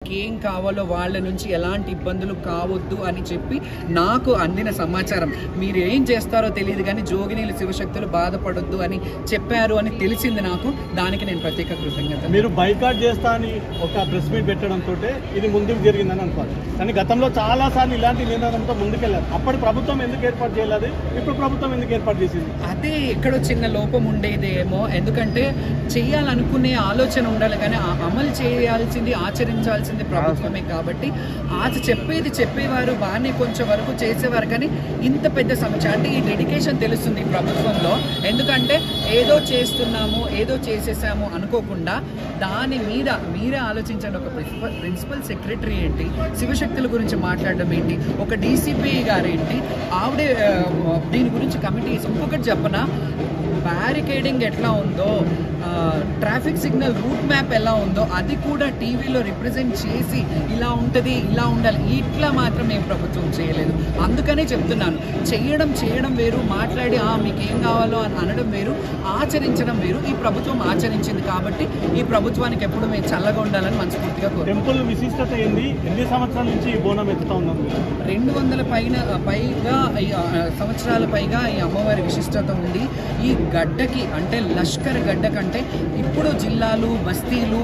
ఏం కావాలో వాళ్ళ నుంచి ఎలాంటి ఇబ్బందులు కావద్దు అని చెప్పి నాకు అందిన సమాచారం. మీరు ఏం చేస్తారో తెలియదు కానీ జోగినీలు శివశక్తులు బాధపడొద్దు అని చెప్పారు అని తెలిసింది నాకు. దానికి నేను ప్రత్యేక కృతజ్ఞత. మీరు బైకాట్ చేస్తా అని ఒక ప్రెస్ మీట్ పెట్టడంతో ఇది ముందుకు జరిగిందని అనుకోవాలి. కానీ గతంలో చాలా సార్లు ఇలాంటి నిర్ణయంతో ముందుకెళ్ళారు. అప్పటి ప్రభుత్వం ఎందుకు ఏర్పాటు చేయలేదు, ఇప్పుడు ప్రభుత్వం ఎందుకు ఏర్పాటు చేసింది? అదే ఎక్కడో చిన్న లోపం ఉండేదేమో. ఎందుకంటే చేయాలనుకునే ఆలోచన ఉండాలి కానీ అమలు చేయాల్సింది ఆచరించాల్సింది ప్రభుత్వమే. కాబట్టి చెప్పేవారు బాగానే కొంచెం వరకు చేసేవారు. కానీ ఇంత పెద్ద సమస్య అంటే ఈ డెడికేషన్ తెలుస్తుంది ప్రభుత్వంలో. ఎందుకంటే ఏదో చేస్తున్నాము ఏదో చేసేసాము అనుకోకుండా దాని మీద మీరే ఆలోచించండి. ఒక ప్రిన్సిపల్ సెక్రటరీ ఏంటి, శివశక్తుల గురించి మాట్లాడడం ఏంటి, ఒక డీసీపీ గారేంటి, ఆవిడే దీని గురించి కమిటీస్. ఇంకొకటి చెప్పనా, బ్యారికేడింగ్ ఎట్లా ఉందో, ట్రాఫిక్ సిగ్నల్ రూట్ మ్యాప్ ఎలా ఉందో అది కూడా టీవీలో రిప్రజెంట్ చేసి ఇలా ఉంటుంది ఇలా ఉండాలి, ఇట్లా మాత్రం ఏం ప్రభుత్వం చేయలేదు. అందుకనే చెప్తున్నాను, చేయడం వేరు, మాట్లాడి మీకు ఏం కావాలో అని అనడం వేరు, ఆచరించడం వేరు. ఈ ప్రభుత్వం ఆచరించింది కాబట్టి ఈ ప్రభుత్వానికి ఎప్పుడు మేము చల్లగా ఉండాలని మనస్ఫూర్తిగా కోరుకుంటున్నాం. టెంపుల్ విశిష్టత ఏంది? ఎన్ని సంవత్సరాల నుంచి ఈ బోనం ఎత్తుతా ఉన్నాం? 200 పైగా సంవత్సరాల పైగా ఈ అమ్మవారి విశిష్టత ఉంది. ఈ గడ్డకి అంటే లష్కర్ గడ్డ కంటే ఇప్పుడు జిల్లాలు బస్తీలు